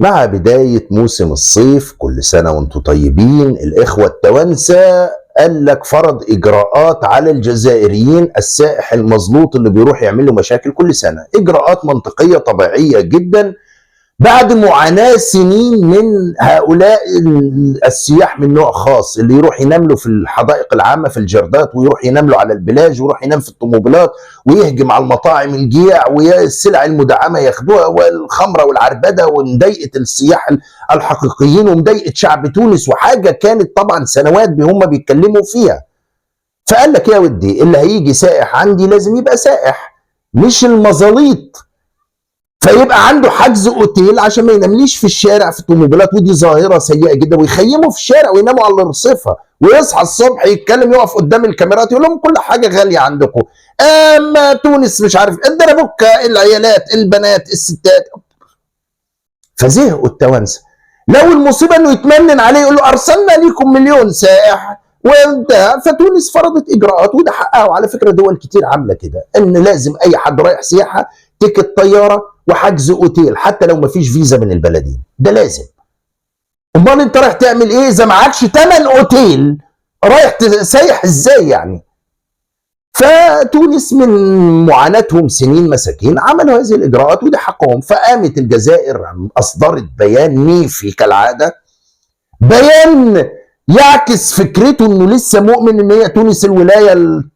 مع بداية موسم الصيف كل سنة وانتم طيبين. الإخوة التوانسة قال لك فرض إجراءات على الجزائريين السائح المزلوط اللي بيروح يعمل له مشاكل كل سنة. إجراءات منطقية طبيعية جدا بعد معاناة سنين من هؤلاء السياح من نوع خاص اللي يروح ينام له في الحدائق العامة في الجردات، ويروح ينام له على البلاج، ويروح ينام في الطوموبيلات، ويهجم على المطاعم الجياع والسلع المدعمة ياخدوها، والخمرة والعربدة، ومضايقة السياح الحقيقيين ومضايقة شعب تونس، وحاجة كانت طبعا سنوات هم بيتكلموا فيها. فقال لك يا ودي اللي هيجي سائح عندي لازم يبقى سائح مش المزاليط، فيبقى عنده حجز اوتيل عشان ما ينامليش في الشارع في الطوموبيلات، ودي ظاهره سيئه جدا، ويخيموا في الشارع ويناموا على الرصيفه، ويصحى الصبح يتكلم يقف قدام الكاميرات يقول لهم كل حاجه غاليه عندكم، اما تونس مش عارف الدربكه، العيالات، البنات، الستات. فزهقوا التوانسه. لو المصيبه انه يتمنن عليه يقول له ارسلنا لكم مليون سائح وانتهى. فتونس فرضت اجراءات وده حقها، وعلى فكره دول كتير عامله كده، ان لازم اي حد رايح سياحه تيكت طياره وحجز اوتيل حتى لو مفيش فيزا من البلدين، ده لازم. امال انت رايح تعمل ايه اذا معكش 8 اوتيل؟ رايح تسيح ازاي يعني؟ فتونس من معاناتهم سنين مساكين عملوا هذه الاجراءات وده حقهم. فقامت الجزائر اصدرت بيان نيفي كالعاده، بيان يعكس فكرته انه لسه مؤمن ان هي تونس الولايه ال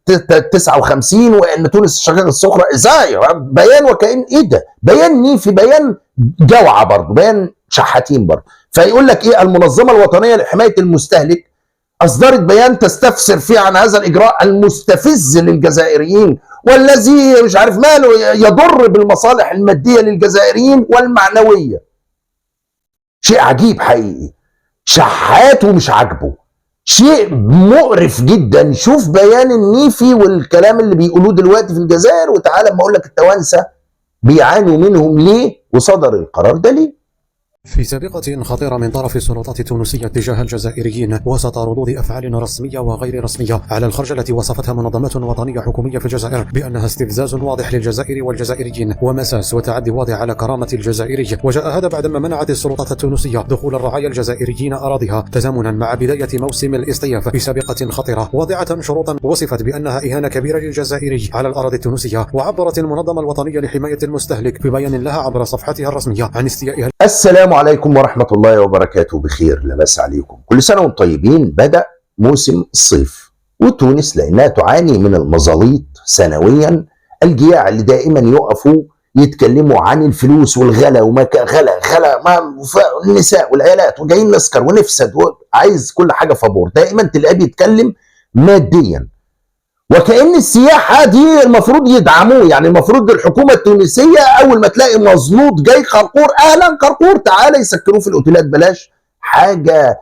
59 وان تونس الشقيقه الصغرى. ازاي بيان وكأن ايه ده؟ بيان نيفي، بيان جوعه برضه، بيان شحاتين برضه. فيقول لك ايه؟ المنظمه الوطنيه لحمايه المستهلك اصدرت بيان تستفسر فيه عن هذا الاجراء المستفز للجزائريين والذي مش عارف ماله يضر بالمصالح الماديه للجزائريين والمعنويه. شيء عجيب حقيقي، شحات ومش عاجبه، شيء مقرف جدا. شوف بيان النيفي والكلام اللي بيقولوه دلوقتي في الجزائر، وتعالى اما اقول لك التوانسه بيعانوا منهم ليه وصدر القرار ده ليه. في سابقة خطيرة من طرف السلطات التونسية تجاه الجزائريين وسط ردود أفعال رسمية وغير رسمية على الخرج التي وصفتها منظمات وطنية حكومية في الجزائر بأنها استفزاز واضح للجزائر والجزائريين ومساس وتعدي واضح على كرامة الجزائري. وجاء هذا بعدما منعت السلطات التونسية دخول الرعايا الجزائريين أراضيها تزامنا مع بداية موسم الاصطياف في سابقة خطيرة، واضعة شروطا وصفت بأنها إهانة كبيرة للجزائري على الأراضي التونسية. وعبرت المنظمة الوطنية لحماية المستهلك في بيان لها عبر صفحتها الرسمية عن استيائها. السلام عليكم ورحمة الله وبركاته. بخير، لباس عليكم، كل سنة وانتم طيبين. بدأ موسم الصيف وتونس لأنها تعاني من المزاليط سنويا، الجياع اللي دائما يقفوا يتكلموا عن الفلوس والغلا وما غلا ما النساء والعيالات وجايين نسكر ونفسد وعايز كل حاجة فابور، دائما تلاقيه بيتكلم ماديا، وكأن السياحة دي المفروض يدعموه. يعني المفروض الحكومة التونسية أول ما تلاقي مظلوط جاي قرقور، أهلا قرقور تعالى، يسكنوه في الأوتيلات بلاش، حاجة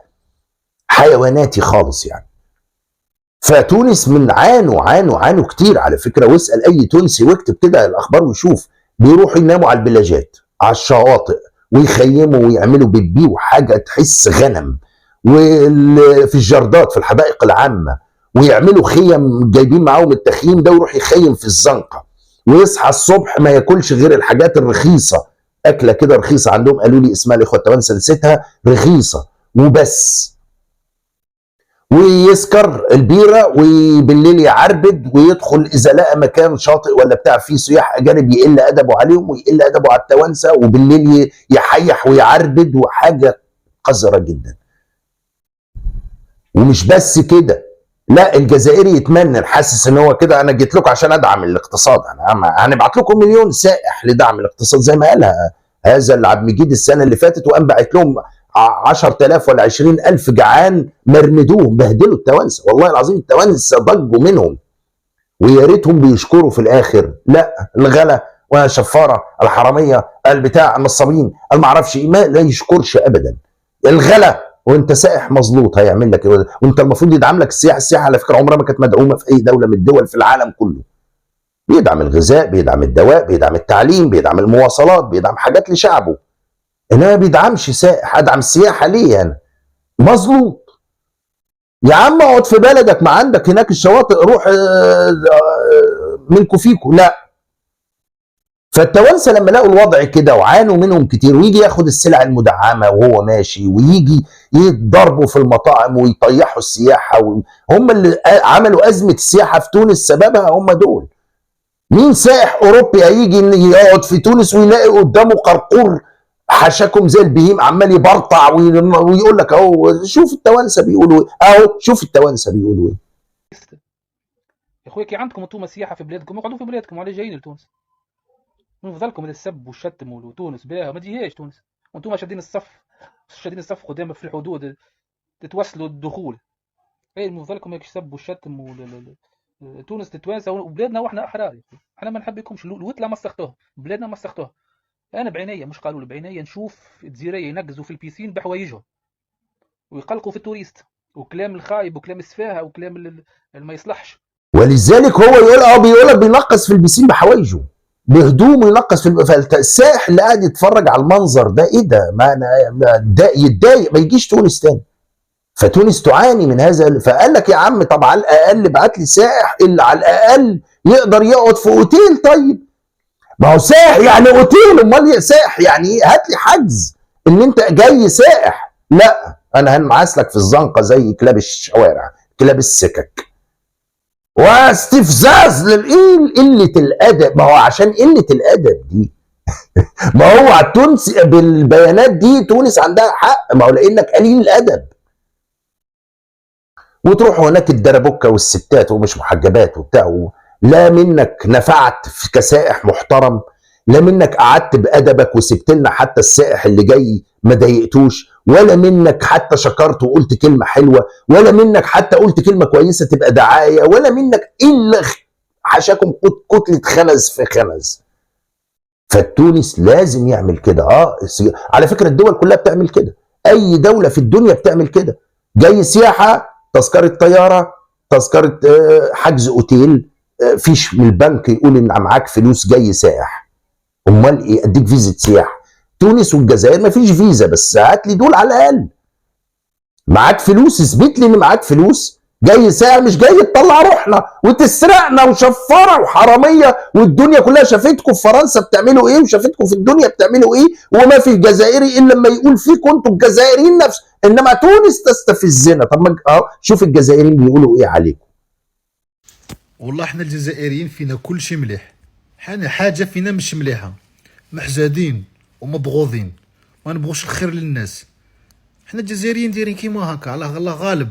حيواناتي خالص يعني. فتونس من عانوا كتير على فكرة، واسأل أي تونسي واكتب كده الأخبار وشوف، بيروحوا يناموا على البلاجات على الشواطئ ويخيموا ويعملوا بيبي وحاجة تحس غنم، وفي الجردات في الحدائق العامة، ويعملوا خيم جايبين معاهم التخييم ده، ويروح يخيم في الزنقه، ويصحى الصبح ما ياكلش غير الحاجات الرخيصه، اكله كده رخيصه عندهم قالوا لي اسمها الاخوه التوانسه نسيتها، رخيصه وبس، ويسكر البيره وبالليل يعربد ويدخل اذا لقى مكان شاطئ ولا بتاع فيه سياح اجانب يقل ادبه عليهم ويقل ادبه على التوانسه، وبالليل يحيح ويعربد، وحاجه قذره جدا. ومش بس كده، لا، الجزائري يتمنى حاسس ان هو كده انا جيت لكم عشان ادعم الاقتصاد، انا هنبعت لكم مليون سائح لدعم الاقتصاد زي ما قالها هذا اللي عبد المجيد السنه اللي فاتت، وقام باعت لهم 10,000 ولا 20,000 جعان مرمدوهم بهدلوا التوانسه. والله العظيم التوانسه ضجوا منهم ويا ريتهم بيشكروا في الاخر. لا، الغلا والشفاره الحراميه البتاع النصابين المعرفش ايه، ما لا يشكرش ابدا. الغلا وانت سائح مظلوط هيعمل لك ايه؟ وانت المفروض يدعم لك السياحه. السياحه على فكره عمرها ما كانت مدعومه في اي دوله من الدول في العالم كله. بيدعم الغذاء، بيدعم الدواء، بيدعم التعليم، بيدعم المواصلات، بيدعم حاجات لشعبه، انما ما بيدعمش سائح. ادعم السياحه ليه انا؟ مظلوط يا عم، اقعد في بلدك، ما عندك هناك الشواطئ، روح منكو فيكو. لا، فالتوانسه لما لقوا الوضع كده وعانوا منهم كتير، ويجي ياخد السلع المدعمه وهو ماشي، ويجي يتضربوا في المطاعم ويطيحوا السياحه، هم اللي عملوا ازمه السياحه في تونس سببها هم دول. مين سائح اوروبي هيجي يقعد في تونس ويلاقي قدامه قرقور حشاكم زي البهيم عمال يبرطع ويقول لك اهو شوف التوانسه بيقولوا ايه، اهو شوف التوانسه بيقولوا ايه. يا اخويا كي عندكم انتم سياحه في بلادكم اقعدوا في بلادكم، وعلى جايين لتونس؟ من فضلكم السب والشتم وتونس بها ما تجيهاش تونس، وانتم شادين الصف قدام في الحدود تتوصلوا الدخول. اي من فضلكم هيك السب والشتم تونس تتوانسه وبلادنا، واحنا احرار. احنا ما نحبكمش، الوتله مسختوها بلادنا، مسختوها. انا بعينيا، مش قالوا لي، بعينيا نشوف الجزائريه ينقزوا في البيسين بحوايجهم ويقلقوا في التوريست، وكلام الخايب وكلام السفاهه وكلام اللي ما يصلحش. ولذلك هو يقول بيقول لك بينقص في البسين بحوايجه بهدومه، ينقص في السائح اللي قاعد يتفرج على المنظر ده ايه ده؟ ما انا يتضايق ما يجيش تونس تاني. فتونس تعاني من هذا، فقال لك يا عم طب على الاقل ابعت لي سائح اللي على الاقل يقدر يقعد في اوتيل. طيب ما هو سائح يعني اوتيل، امال سائح يعني ايه؟ هات لي حجز ان انت جاي سائح. لا انا هنمعسلك في الزنقه زي كلاب الشوارع، كلاب السكك. واستفزاز قله الادب. ما هو عشان قله الادب دي ما هو على تونس بالبيانات دي تونس عندها حق، ما هو لانك قليل الادب. وتروحوا هناك الدربكه والستات ومش محجبات وبتاع، لا منك نفعت كسائح محترم، لا منك قعدت بادبك وسبت لنا حتى السائح اللي جاي ما ضايقتوش، ولا منك حتى شكرت وقلت كلمه حلوه، ولا منك حتى قلت كلمه كويسه تبقى دعايه، ولا منك الا حشاكم كتله خنز في خنز. فالتونس لازم يعمل كده. على فكره الدول كلها بتعمل كده، اي دوله في الدنيا بتعمل كده. جاي سياحه، تذكره طياره، تذكره حجز اوتيل، فيش من البنك يقول ان معاك فلوس جاي سائح. امال ايه؟ اديك فيزا سياحه. تونس والجزائر ما فيش فيزا، بس هات لي دول على الاقل. معاك فلوس، اثبت لي ان معاك فلوس. جاي سائح مش جاي تطلع روحنا وتسرقنا وشفاره وحراميه، والدنيا كلها شافتكم في فرنسا بتعملوا ايه وشافتكم في الدنيا بتعملوا ايه، وما في جزائري الا لما يقول فيكم انتم الجزائريين نفس، انما تونس تستفزنا. طب ما شوف الجزائريين بيقولوا ايه عليكم. والله احنا الجزائريين فينا كل شيء مليح، حنا حاجه فينا مش مليحه، محزادين ومبغوضين، ما نبغوش الخير للناس. احنا الجزائريين دايرين كيما هكا، على الله غالب،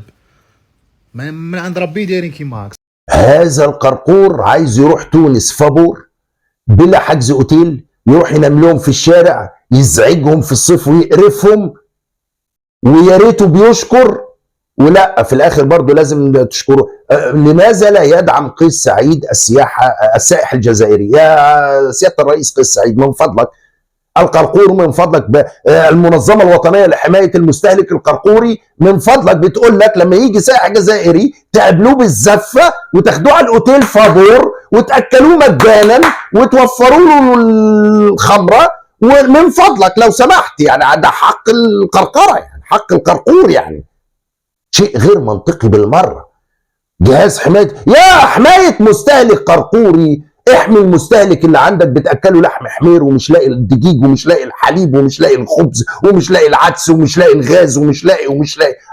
من عند ربي دايرين كيما هكا. هذا القرقور عايز يروح تونس فابور بلا حجز اوتيل، يروح ينام لهم في الشارع، يزعجهم في الصيف ويقرفهم، ويا ريته بيشكر. ولا في الاخر برضه لازم تشكره. لماذا لا يدعم قيس سعيد السائح الجزائري؟ يا سياده الرئيس قيس سعيد من فضلك، القرقور من فضلك، المنظمه الوطنيه لحمايه المستهلك القرقوري من فضلك بتقول لك لما يجي سائح جزائري تقابلوه بالزفه وتاخدوه على الاوتيل فابور وتاكلوه مجانا وتوفروا له الخمره، ومن فضلك لو سمحت يعني ده حق القرقره، يعني حق القرقور، يعني شيء غير منطقي بالمره. جهاز حمايه مستهلك قرقوري، احمي المستهلك اللي عندك بتاكله لحم حمير ومش لاقي الدقيق ومش لاقي الحليب ومش لاقي الخبز ومش لاقي العدس ومش لاقي الغاز ومش لاقي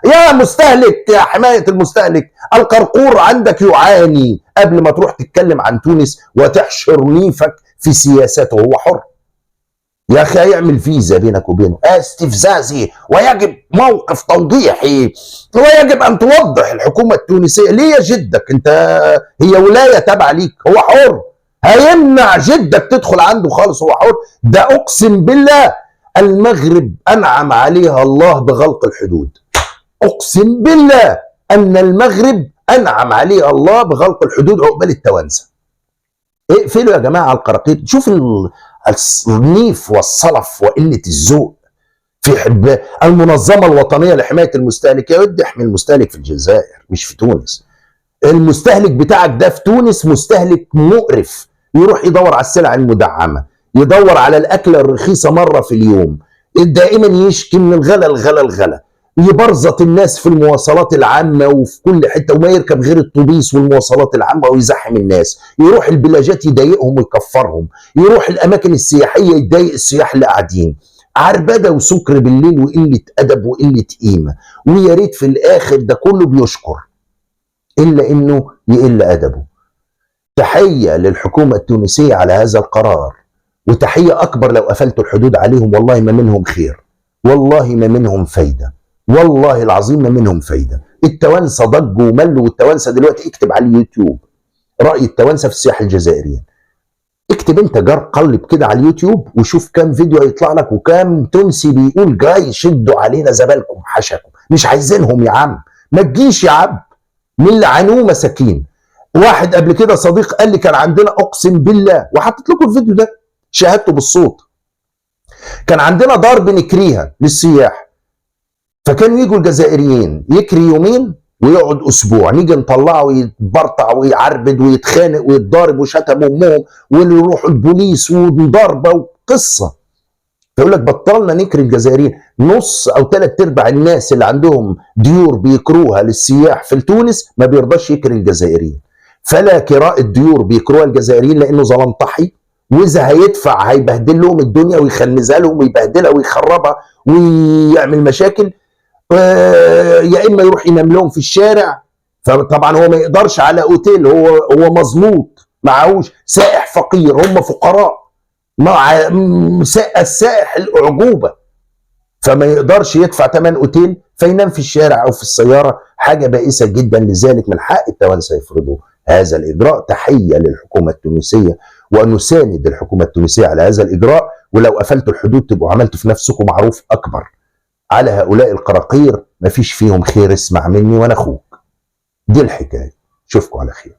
يا مستهلك، يا حمايه المستهلك، القرقور عندك يعاني قبل ما تروح تتكلم عن تونس وتحشر نيفك في سياساته. هو حر يا اخي، يعمل فيزا بينك وبينه. استفزازي، ويجب موقف توضيحي، ويجب ان توضح الحكومه التونسيه ليه جدك انت، هي ولايه تابعه ليك، هو حر، هيمنع جدك تدخل عنده خالص، هو حر. ده اقسم بالله المغرب انعم عليها الله بغلق الحدود، اقسم بالله ان المغرب انعم عليها الله بغلق الحدود عقبال التوانسه. اقفلوا يا جماعه القراقيط. شوف النيف والصلف وقله الذوق في المنظمه الوطنيه لحمايه المستهلك. يا ود احمي المستهلك في الجزائر مش في تونس. المستهلك بتاعك ده في تونس مستهلك مقرف، يروح يدور على السلع المدعمه، يدور على الاكله الرخيصه مره في اليوم، دائما يشكي من الغلا الغلا الغلا. يبرزط الناس في المواصلات العامة وفي كل حتة، وما يركب غير الطوبيس والمواصلات العامة ويزحم الناس، يروح البلاجات يضايقهم ويكفرهم، يروح الأماكن السياحية يضايق السياح اللي قاعدين. عربدة وسكر بالليل وقلة أدب وقلة قيمة، ويا ريت في الآخر ده كله بيشكر إلا إنه يقل أدبه. تحية للحكومة التونسية على هذا القرار، وتحية أكبر لو قفلتوا الحدود عليهم، والله ما منهم خير، والله ما منهم فايدة، والله العظيم ما منهم فايدة. التوانسة ضجوا وملوا، والتوانسة دلوقتي اكتب على اليوتيوب رأي التوانسة في السياحة الجزائرية، اكتب انت قلب كده على اليوتيوب وشوف كام فيديو يطلع لك، وكام تونسي بيقول جاي شدوا علينا زبالكم حشكم، مش عايزينهم يا عم، ما تجيش يا عم، من لعنوه مساكين. واحد قبل كده صديق قال لي كان عندنا، اقسم بالله وحطيت لكم الفيديو ده شاهدته بالصوت، كان عندنا دار بنكريها للسياح، فكانوا يجوا الجزائريين يكري يومين ويقعد اسبوع، نيجي نطلعه ويتبرطع ويعربد ويتخانق ويتضارب وشتم امهم ويروحوا البوليس وضربه وقصه. فيقول لك بطلنا نكري الجزائريين. نص او ثلاث ارباع الناس اللي عندهم ديور بيكروها للسياح في تونس ما بيرضاش يكري الجزائريين، فلا كراء الديور بيكروها الجزائريين لانه ظلمطحي، واذا هيدفع هيبهدل لهم الدنيا ويخنزها لهم ويبهدلها ويخربها ويعمل مشاكل، يا اما يروح ينام لهم في الشارع. فطبعا هو ما يقدرش على اوتيل، هو مظلوط، معهوش سائح فقير، هم فقراء، مع السائح الاعجوبه، فما يقدرش يدفع ثمن اوتيل فينام في الشارع او في السياره، حاجه بائسه جدا. لذلك من حق التوانسه يفرضوا هذا الاجراء. تحيه للحكومه التونسيه، ونساند الحكومه التونسيه على هذا الاجراء، ولو قفلتوا الحدود تبقوا عملتوا في نفسكم معروف اكبر. على هؤلاء القراقير مفيش فيهم خير، اسمع مني وانا اخوك، دي الحكايه. اشوفكم على خير.